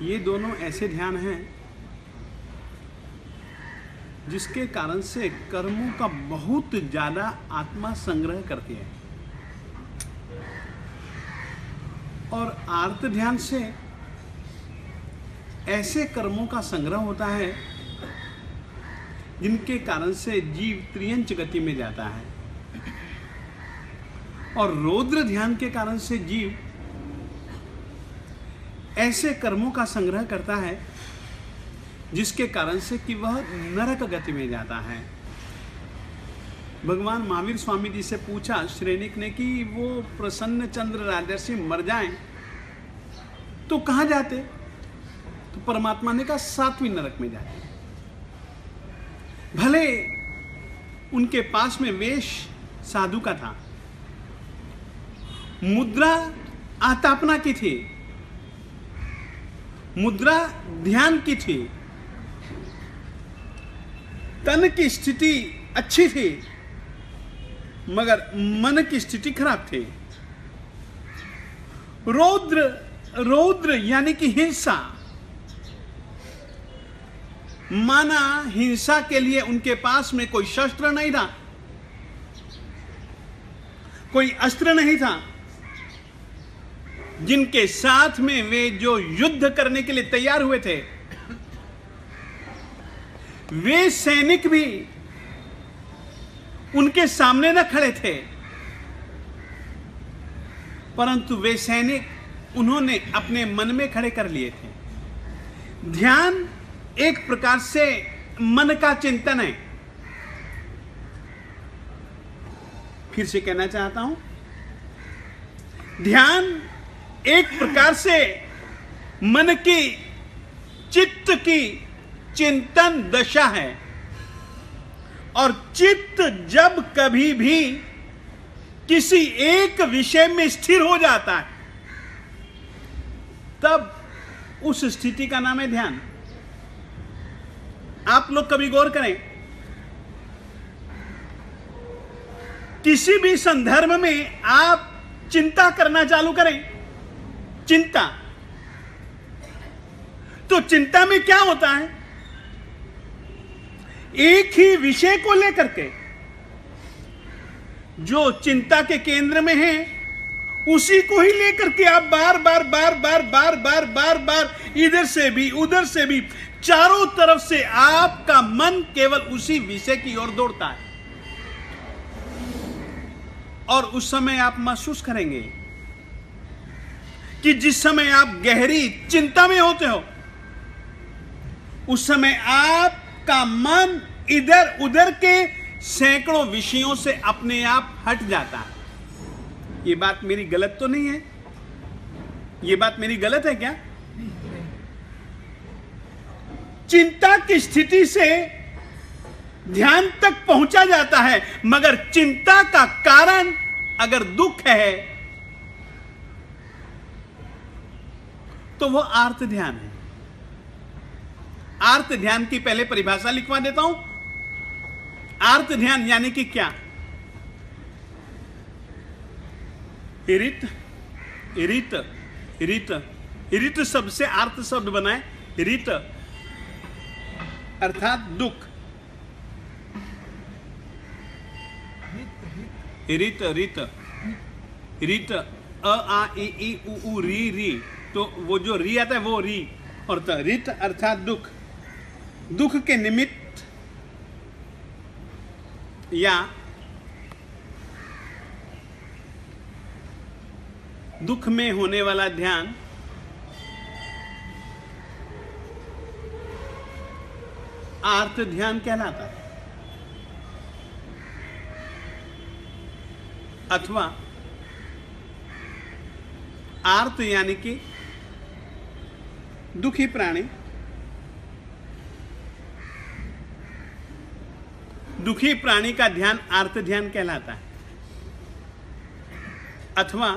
ये दोनों ऐसे ध्यान हैं जिसके कारण से कर्मों का बहुत ज्यादा आत्मा संग्रह करती है, और आर्त ध्यान से ऐसे कर्मों का संग्रह होता है जिनके कारण से जीव त्रियंच गति में जाता है, और रौद्र ध्यान के कारण से जीव ऐसे कर्मों का संग्रह करता है जिसके कारण से कि वह नरक गति में जाता है। भगवान महावीर स्वामी जी से पूछा श्रेणिक ने कि वो प्रसन्न चंद्र राजर्षि मर जाएं तो कहां जाते? तो परमात्मा ने कहा 7वीं नरक में जाते। भले उनके पास में वेश साधु का था, मुद्रा आतापना की थी, मुद्रा ध्यान की थी, तन की स्थिति अच्छी थी, मगर मन की स्थिति खराब थी। रौद्र यानी कि हिंसा, माना हिंसा के लिए उनके पास में कोई शस्त्र नहीं था, कोई अस्त्र नहीं था, जिनके साथ में वे जो युद्ध करने के लिए तैयार हुए थे, वे सैनिक भी उनके सामने न खड़े थे, परंतु वे सैनिक उन्होंने अपने मन में खड़े कर लिए थे। ध्यान एक प्रकार से मन का चिंतन है। फिर से कहना चाहता हूं, ध्यान एक प्रकार से मन की, चित्त की चिंतन दशा है, और चित्त जब कभी भी किसी एक विषय में स्थिर हो जाता है तब उस स्थिति का नाम है ध्यान। आप लोग कभी गौर करें, किसी भी संदर्भ में आप चिंता करना चालू करें, चिंता, तो चिंता में क्या होता है? एक ही विषय को लेकर के जो चिंता के केंद्र में है उसी को ही लेकर के आप बार बार इधर से भी उधर से भी चारों तरफ से आपका मन केवल उसी विषय की ओर दौड़ता है, और उस समय आप महसूस करेंगे कि जिस समय आप गहरी चिंता में होते हो उस समय आपका मन इधर उधर के सैकड़ों विषयों से अपने आप हट जाता है। ये बात मेरी गलत तो नहीं है? ये बात मेरी गलत है क्या? चिंता की स्थिति से ध्यान तक पहुंचा जाता है, मगर चिंता का कारण अगर दुख है तो वह आर्त ध्यान है। आर्त ध्यान की पहले परिभाषा लिखवा देता हूं। आर्त ध्यान यानी कि क्या? इरित इरित इरित इरित शब्द से आर्त शब्द बना है। इरित अर्थात दुख। इरित रित रित अ आ इ ई उ उ री री, तो वो जो री आता है वो री, और रित अर्थात दुख। दुख के निमित्त या दुख में होने वाला ध्यान आर्त ध्यान कहलाता है, अथवा आर्त यानी कि दुखी प्राणी, दुखी प्राणी का ध्यान आर्त ध्यान कहलाता है, अथवा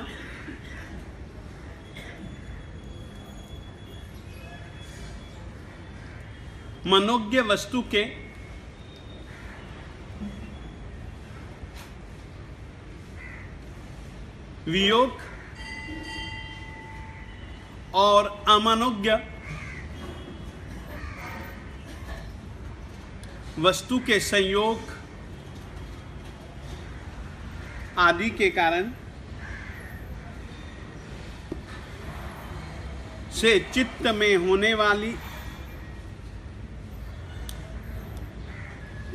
मनोज्ञ वस्तु के वियोग और अमनोज्ञ वस्तु के संयोग आदि के कारण से चित्त में होने वाली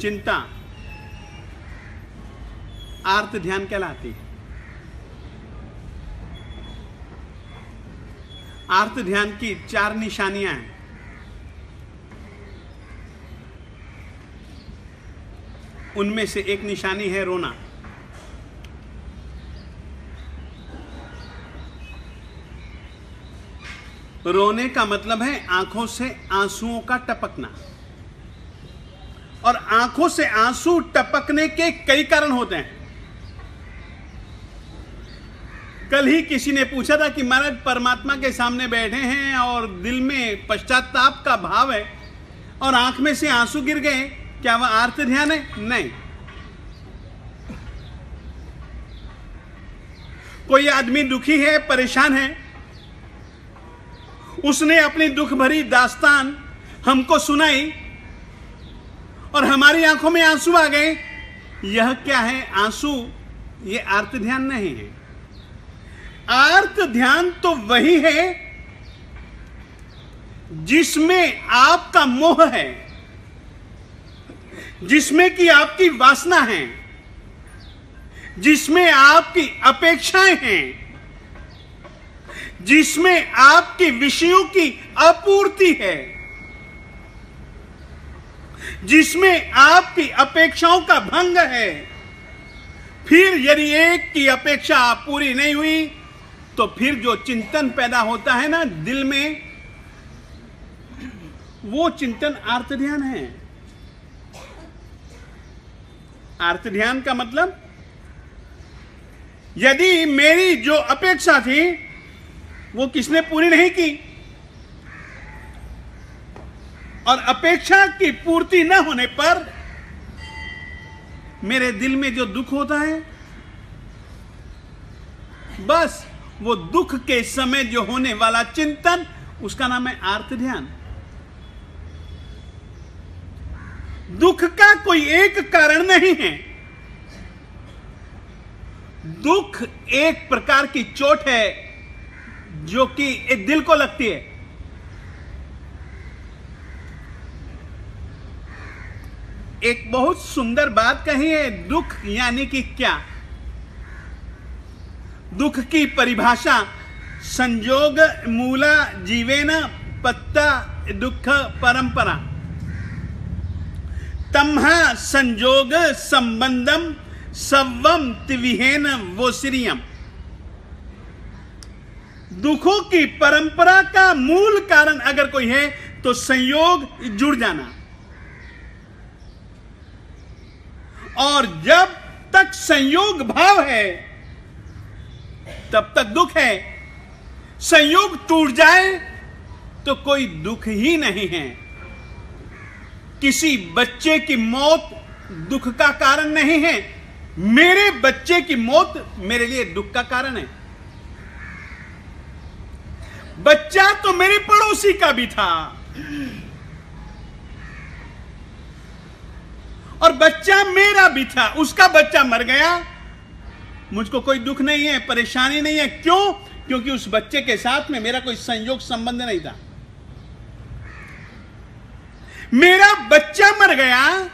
चिंता आर्त ध्यान कहलाती है। आर्त ध्यान की 4 निशानियां हैं। उनमें से एक निशानी है रोना। रोने का मतलब है आंखों से आंसुओं का टपकना। और आंखों से आंसू टपकने के कई कारण होते हैं। कल ही किसी ने पूछा था कि महाराज परमात्मा के सामने बैठे हैं और दिल में पश्चाताप का भाव है और आंख में से आंसू गिर गए, क्या वह आर्त ध्यान है? नहीं। कोई आदमी दुखी है, परेशान है, उसने अपनी दुख भरी दास्तान हमको सुनाई और हमारी आंखों में आंसू आ गए। यह क्या है? आंसू। यह आर्त ध्यान नहीं है। आर्त ध्यान तो वही है जिसमें आपका मोह है, जिसमें कि आपकी वासना है, जिसमें आपकी अपेक्षाएं हैं, जिसमें आपके विषयों की आपूर्ति है, जिसमें आपकी अपेक्षाओं का भंग है। फिर यदि एक की अपेक्षा पूरी नहीं हुई तो फिर जो चिंतन पैदा होता है ना दिल में, वो चिंतन आर्त ध्यान है। आर्त ध्यान का मतलब यदि मेरी जो अपेक्षा थी वो किसने पूरी नहीं की और अपेक्षा की पूर्ति न होने पर मेरे दिल में जो दुख होता है, बस वो दुख के समय जो होने वाला चिंतन, उसका नाम है आर्त ध्यान। दुख का कोई एक कारण नहीं है। दुख एक प्रकार की चोट है जो कि एक दिल को लगती है। एक बहुत सुंदर बात कही है, दुख यानी कि क्या? दुख की परिभाषा संयोग मूला जीवेन पत्ता दुख परंपरा तम्हा संयोग संबंधम सव्वम त्विहेन वोसिरियम। दुखों की परंपरा का मूल कारण अगर कोई है तो संयोग, जुड़ जाना। और जब तक संयोग भाव है तब तक दुख है। संयोग टूट जाए तो कोई दुख ही नहीं है। किसी बच्चे की मौत दुख का कारण नहीं है। मेरे बच्चे की मौत मेरे लिए दुख का कारण है। बच्चा तो मेरे पड़ोसी का भी था और बच्चा मेरा भी था। उसका बच्चा मर गया, मुझको कोई दुख नहीं है, परेशानी नहीं है। क्यों? क्योंकि उस बच्चे के साथ में मेरा कोई संयोग संबंध नहीं था। मेरा बच्चा मर गया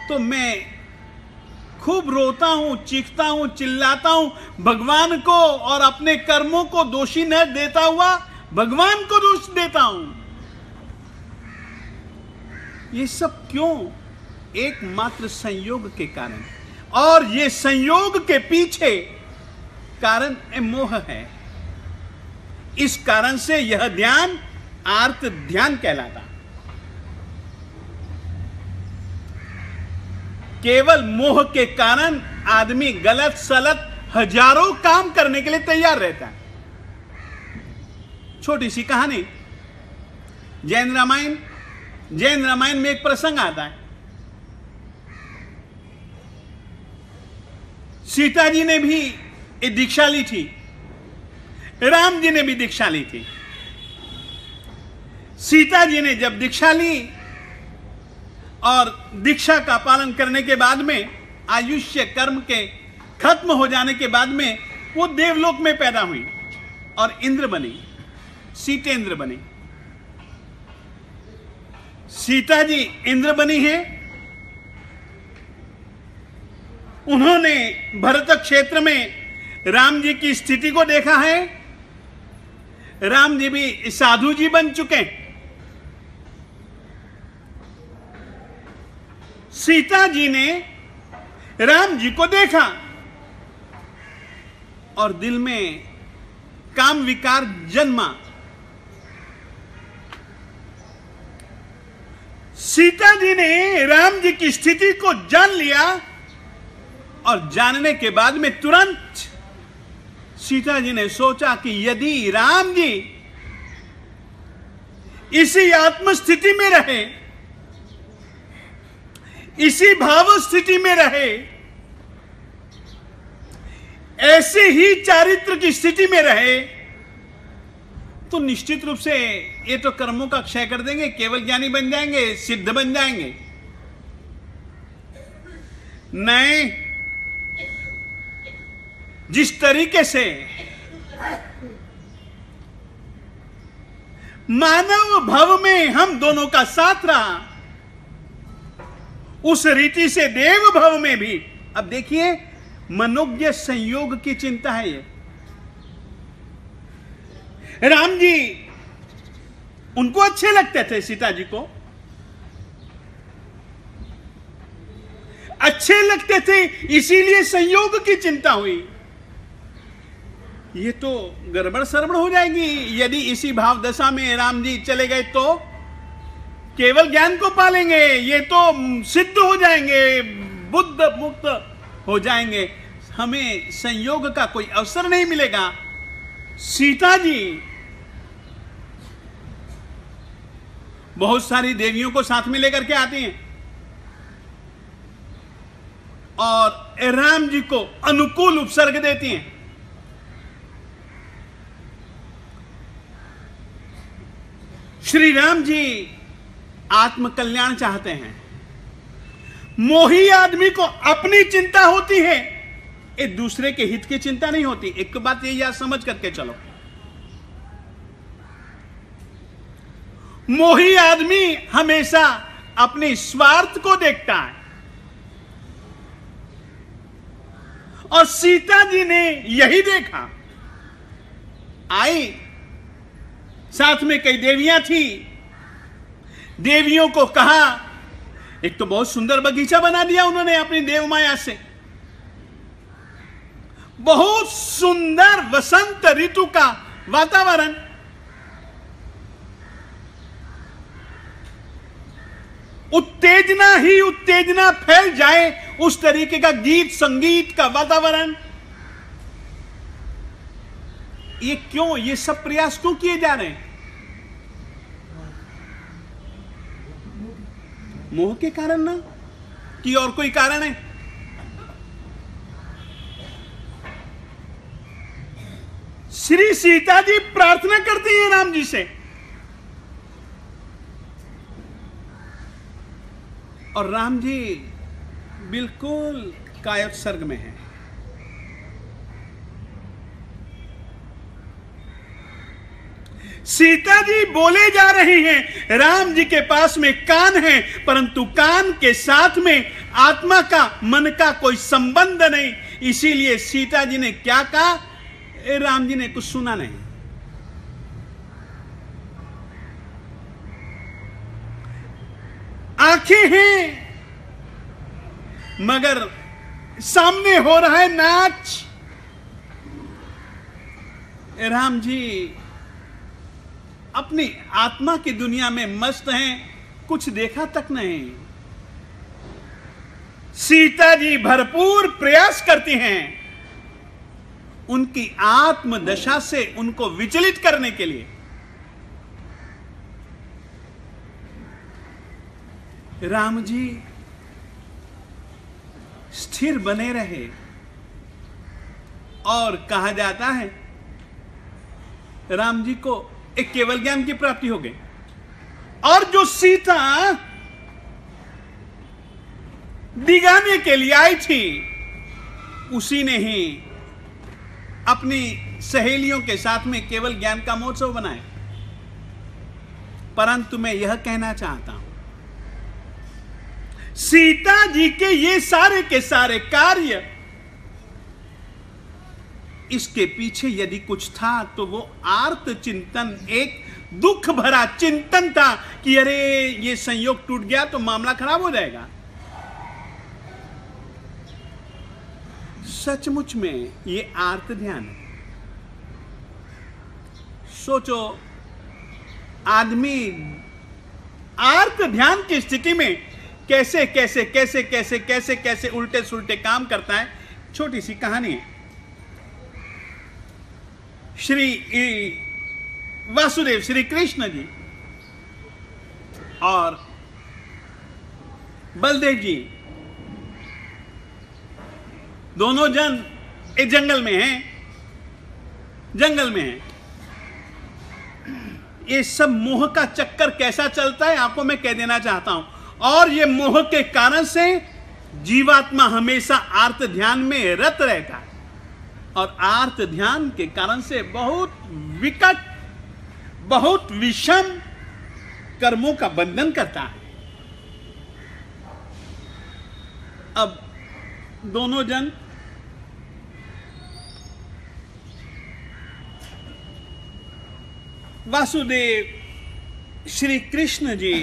तो मैं खूब रोता हूं, चीखता हूं, चिल्लाता हूं, भगवान को और अपने कर्मों को दोषी न देता हुआ भगवान को दोष देता हूं। ये सब क्यों? एकमात्र संयोग के कारण। और ये संयोग के पीछे कारण मोह है। इस कारण से यह ध्यान आर्त ध्यान कहलाता। केवल मोह के कारण आदमी गलत सलत हजारों काम करने के लिए तैयार रहता है। छोटी सी कहानी, जैन रामायण में एक प्रसंग आता है। सीता जी ने भी एक दीक्षा ली थी, राम जी ने भी दीक्षा ली थी। सीता जी ने जब दीक्षा ली और दीक्षा का पालन करने के बाद में आयुष्य कर्म के खत्म हो जाने के बाद में वो देवलोक में पैदा हुई और इंद्र बनी, सीतेंद्र बनी। सीता जी इंद्र बनी है। उन्होंने भरत क्षेत्र में राम जी की स्थिति को देखा है। राम जी भी साधु जी बन चुके। सीता जी ने राम जी को देखा और दिल में काम विकार जन्मा। सीता जी ने राम जी की स्थिति को जान लिया और जानने के बाद में तुरंत सीता जी ने सोचा कि यदि राम जी इसी आत्म स्थिति में रहे, इसी भाव स्थिति में रहे, ऐसे ही चारित्र की स्थिति में रहे, तो निश्चित रूप से ये तो कर्मों का क्षय कर देंगे, केवल ज्ञानी बन जाएंगे, सिद्ध बन जाएंगे। नहीं, जिस तरीके से मानव भव में हम दोनों का साथ रहा, उस रीति से देव भव में भी, अब देखिए मनोज्ञ संयोग की चिंता है ये। राम जी उनको अच्छे लगते थे, सीता जी को अच्छे लगते थे, इसीलिए संयोग की चिंता हुई। ये तो गड़बड़ सरबड़ हो जाएगी यदि इसी भाव दशा में राम जी चले गए तो केवल ज्ञान को पालेंगे, ये तो सिद्ध हो जाएंगे, बुद्ध मुक्त हो जाएंगे, हमें संयोग का कोई अवसर नहीं मिलेगा। सीता जी बहुत सारी देवियों को साथ में लेकर के आती हैं और राम जी को अनुकूल उपसर्ग देती हैं। श्री राम जी आत्म कल्याण चाहते हैं। मोही आदमी को अपनी चिंता होती है, एक दूसरे के हित की चिंता नहीं होती। एक बात ये याद समझ करके चलो, मोही आदमी हमेशा अपने स्वार्थ को देखता है और सीता जी ने यही देखा। आई, साथ में कई देवियां थी, देवियों को कहा, एक तो बहुत सुंदर बगीचा बना दिया उन्होंने अपनी देव माया से, बहुत सुंदर वसंत ऋतु का वातावरण। उत्तेजना ही उत्तेजना फैल जाए उस तरीके का गीत संगीत का वातावरण। ये क्यों, ये सब प्रयास क्यों किए जा रहे हैं? मोह के कारण ना, कि और कोई कारण है? श्री सीता जी प्रार्थना करती हैं राम जी से और राम जी बिल्कुल कायोत्सर्ग में है। सीता जी बोले जा रही हैं, राम जी के पास में कान है, परंतु कान के साथ में आत्मा का, मन का कोई संबंध नहीं। इसीलिए सीता जी ने क्या कहा, राम जी ने कुछ सुना नहीं। आंखें हैं मगर सामने हो रहा है नाच। राम जी अपनी आत्मा की दुनिया में मस्त हैं, कुछ देखा तक नहीं। सीता जी भरपूर प्रयास करती हैं उनकी आत्म दशा से उनको विचलित करने के लिए। राम जी स्थिर बने रहे और कहा जाता है राम जी को एक केवल ज्ञान की प्राप्ति हो गई। और जो सीता दिगाने के लिए आई थी, उसी ने ही अपनी सहेलियों के साथ में केवल ज्ञान का महोत्सव बनाया। परंतु मैं यह कहना चाहता हूं, सीता जी के ये सारे के सारे कार्य, इसके पीछे यदि कुछ था तो वो आर्त चिंतन, एक दुख भरा चिंतन था कि अरे ये संयोग टूट गया तो मामला खराब हो जाएगा। सचमुच में ये आर्त ध्यान है। सोचो, आदमी आर्त ध्यान की स्थिति में कैसे कैसे कैसे कैसे कैसे कैसे उल्टे सुलटे काम करता है। छोटी सी कहानी है। श्री वासुदेव श्री कृष्ण जी और बलदेव जी दोनों जन एक जंगल में हैं। जंगल में हैं। ये सब मोह का चक्कर कैसा चलता है आपको मैं कह देना चाहता हूं। और ये मोह के कारण से जीवात्मा हमेशा आर्त ध्यान में रत रहता है, और आर्त ध्यान के कारण से बहुत विकट, बहुत विषम कर्मों का बंधन करता है। अब दोनों जन वासुदेव श्री कृष्ण जी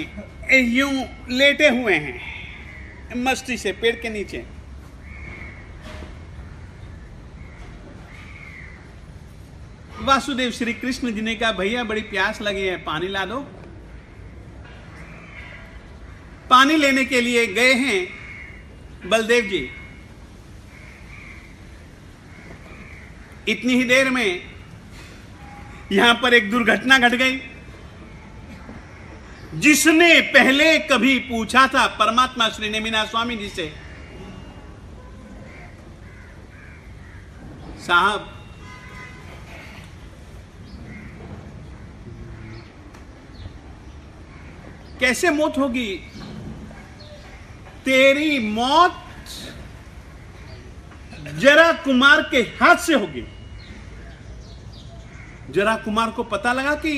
यूं लेटे हुए हैं मस्ती से पेड़ के नीचे। वासुदेव श्री कृष्ण जी ने कहा, भैया बड़ी प्यास लगी है, पानी ला दो। पानी लेने के लिए गए हैं बलदेव जी। इतनी ही देर में यहां पर एक दुर्घटना घट गई। जिसने पहले कभी पूछा था परमात्मा श्री नेमिनाथ स्वामी जी से, साहब कैसे मौत होगी? तेरी मौत जरा कुमार के हाथ से होगी। जरा कुमार को पता लगा कि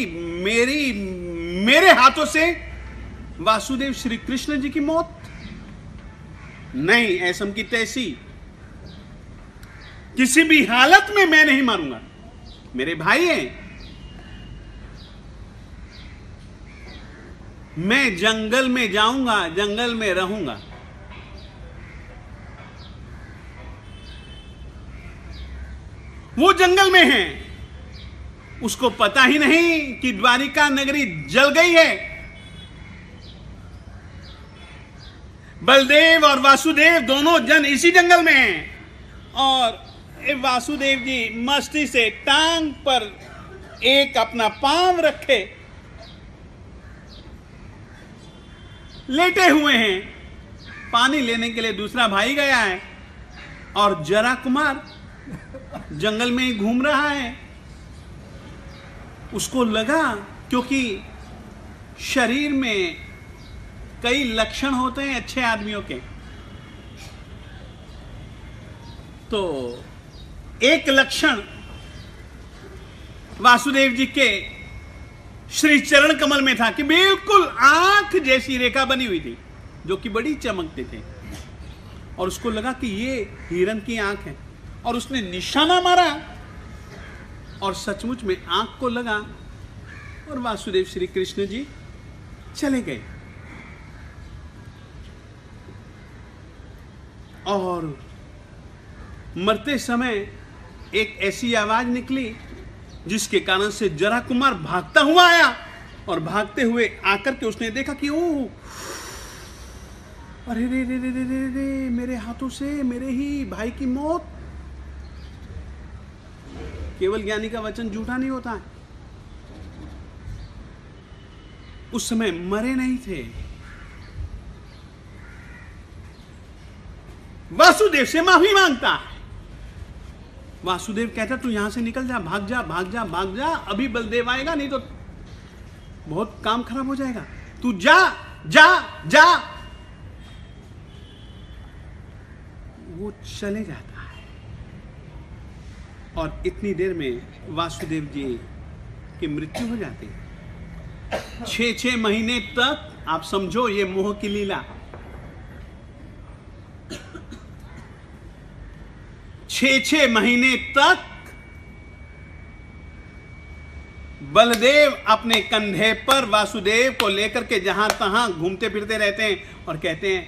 मेरे हाथों से वासुदेव श्री कृष्ण जी की मौत नहीं, ऐसम की तैसी, किसी भी हालत में मैं नहीं मारूंगा। मेरे भाई हैं, मैं जंगल में जाऊंगा, जंगल में रहूंगा। वो जंगल में है, उसको पता ही नहीं कि द्वारिका नगरी जल गई है। बलदेव और वासुदेव दोनों जन इसी जंगल में हैं, और वासुदेव जी मस्ती से टांग पर एक अपना पांव रखे लेटे हुए हैं। पानी लेने के लिए दूसरा भाई गया है, और जरा कुमार जंगल में ही घूम रहा है। उसको लगा, क्योंकि शरीर में कई लक्षण होते हैं अच्छे आदमियों के, तो एक लक्षण वासुदेव जी के श्री चरण कमल में था कि बिल्कुल आंख जैसी रेखा बनी हुई थी, जो कि बड़ी चमकते थे। और उसको लगा कि ये हिरन की आंख है, और उसने निशाना मारा, और सचमुच में आंख को लगा, और वासुदेव श्री कृष्ण जी चले गए। और मरते समय एक ऐसी आवाज निकली जिसके कारण से जरा कुमार भागता हुआ आया, और भागते हुए आकर के उसने देखा कि ओह, अरे रे रे रे रे रे रे, मेरे हाथों से मेरे ही भाई की मौत। केवल ज्ञानी का वचन झूठा नहीं होता है। उस समय मरे नहीं थे। वासुदेव से माफी मांगता है। वासुदेव कहता तू यहां से निकल जा, भाग जा भाग जा भाग जा, अभी बलदेव आएगा, नहीं तो बहुत काम खराब हो जाएगा। तू जा जा जा। वो चले जाता है और इतनी देर में वासुदेव जी की मृत्यु हो जाती है। 6 महीने तक आप समझो ये मोह की लीला। 6 महीने तक बलदेव अपने कंधे पर वासुदेव को लेकर के जहां तहां घूमते फिरते रहते हैं और कहते हैं,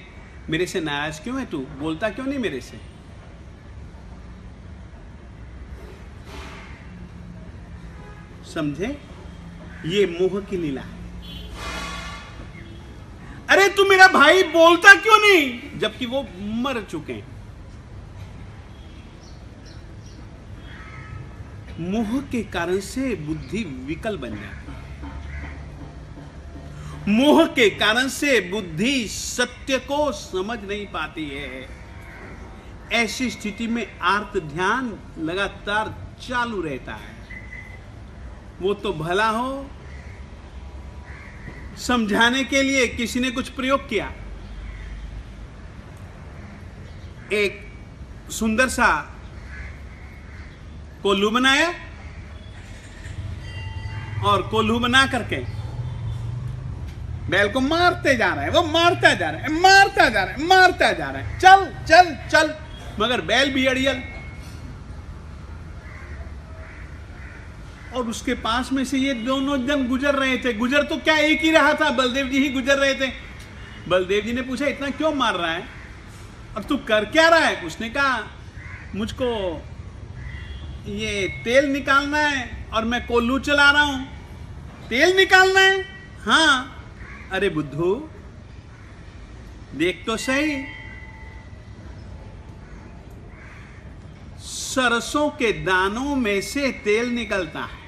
मेरे से नाराज क्यों है तू, बोलता क्यों नहीं मेरे से। समझे, ये मोह की लीला है। अरे तू मेरा भाई, बोलता क्यों नहीं, जबकि वो मर चुके हैं। मोह के कारण से बुद्धि विकल बन जाती है। मोह के कारण से बुद्धि सत्य को समझ नहीं पाती है। ऐसी स्थिति में आर्त ध्यान लगातार चालू रहता है। वो तो भला हो, समझाने के लिए किसी ने कुछ प्रयोग किया। एक सुंदर सा कोल्हू बनाया और कोल्हू बना करके बैल को मारते जा रहा है। वो मारता जा रहा है, मारता जा रहा है, मारता जा रहा है, चल चल चल, मगर बैल भी अड़ियल। और उसके पास में से ये दोनों जन गुजर रहे थे। गुजर तो क्या, एक ही रहा था, बलदेव जी ही गुजर रहे थे। बलदेव जी ने पूछा, इतना क्यों मार रहा है और तू कर क्या रहा है। उसने कहा, मुझको ये तेल निकालना है और मैं कोल्हू चला रहा हूं। तेल निकालना है? हाँ। अरे बुद्धू, देख तो सही, सरसों के दानों में से तेल निकलता है,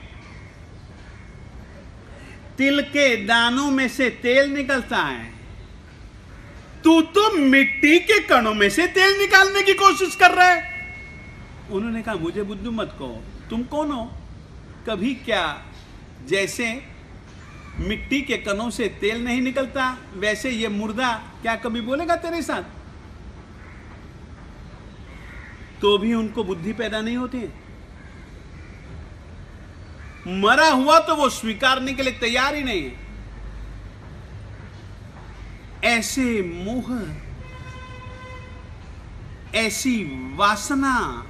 तिल के दानों में से तेल निकलता है। तू तो मिट्टी के कणों में से तेल निकालने की कोशिश कर रहा है। उन्होंने कहा, मुझे बुद्धू मत कहो, तुम कौन हो। कभी क्या, जैसे मिट्टी के कणों से तेल नहीं निकलता, वैसे ये मुर्दा क्या कभी बोलेगा तेरे साथ। तो भी उनको बुद्धि पैदा नहीं होती है। मरा हुआ तो वो स्वीकारने के लिए तैयार ही नहीं है। ऐसे मोह, ऐसी वासना,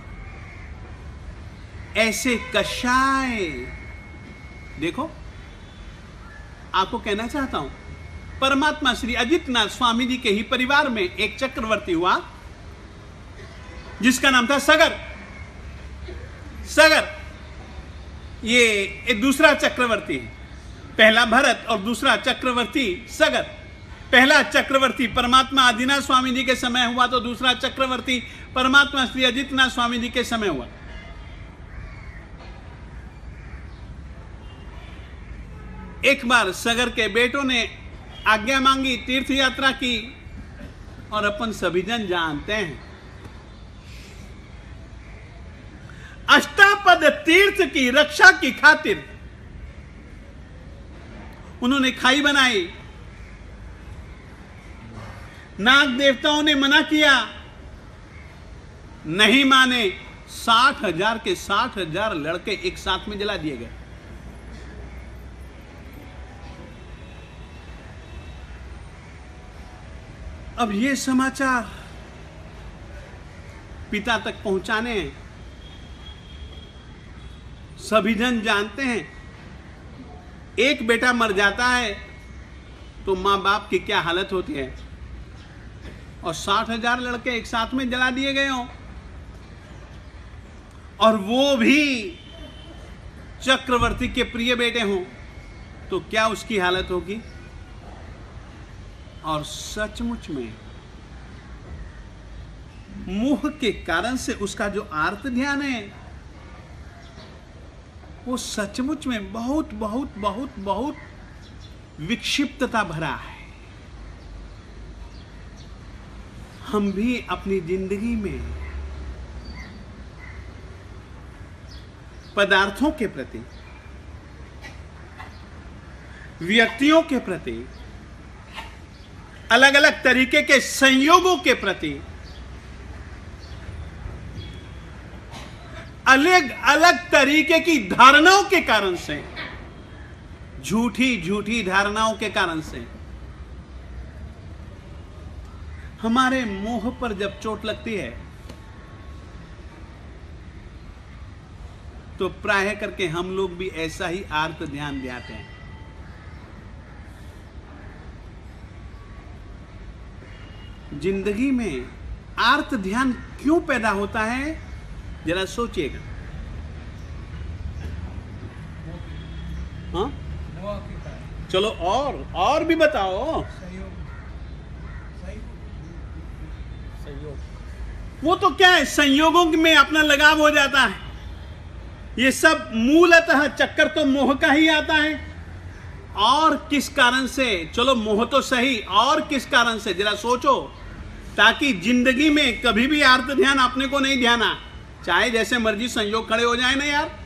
ऐसे कषाय। देखो, आपको कहना चाहता हूं, परमात्मा श्री अजितनाथ स्वामी जी के ही परिवार में एक चक्रवर्ती हुआ जिसका नाम था सगर। सगर ये दूसरा चक्रवर्ती है। पहला भरत और दूसरा चक्रवर्ती सगर। पहला चक्रवर्ती परमात्मा आदिनाथ स्वामी जी के समय हुआ तो दूसरा चक्रवर्ती परमात्मा श्री अजितनाथ स्वामी जी के समय हुआ। एक बार सगर के बेटों ने आज्ञा मांगी, तीर्थ यात्रा की, और अपन सभी जन जानते हैं अष्टापद तीर्थ की रक्षा की खातिर उन्होंने खाई बनाई। नाग देवताओं ने मना किया, नहीं माने। 60,000 के 60,000 लड़के एक साथ में जला दिए गए। अब ये समाचार पिता तक पहुंचाने हैं। सभी जन जानते हैं, एक बेटा मर जाता है तो मां बाप की क्या हालत होती है, और 60,000 लड़के एक साथ में जला दिए गए हों, और वो भी चक्रवर्ती के प्रिय बेटे हों, तो क्या उसकी हालत होगी। और सचमुच में मोह के कारण से उसका जो आर्त ध्यान है वो सचमुच में बहुत बहुत बहुत बहुत विक्षिप्तता भरा है। हम भी अपनी जिंदगी में पदार्थों के प्रति, व्यक्तियों के प्रति अलग अलग तरीके के संयोगों के प्रति अलग अलग तरीके की धारणाओं के कारण से, झूठी झूठी धारणाओं के कारण से हमारे मोह पर जब चोट लगती है तो प्राय करके हम लोग भी ऐसा ही आर्त ध्यान दिलाते हैं। जिंदगी में आर्त ध्यान क्यों पैदा होता है, जरा सोचिएगा। हाँ, चलो और भी बताओ। वो तो क्या है, संयोगों में अपना लगाव हो जाता है। ये सब मूलतः चक्कर तो मोह का ही आता है। और किस कारण से, चलो मोह तो सही, और किस कारण से जरा सोचो, ताकि जिंदगी में कभी भी आर्त ध्यान अपने को नहीं ध्याना, चाहे जैसे मर्जी संयोग खड़े हो जाए ना यार।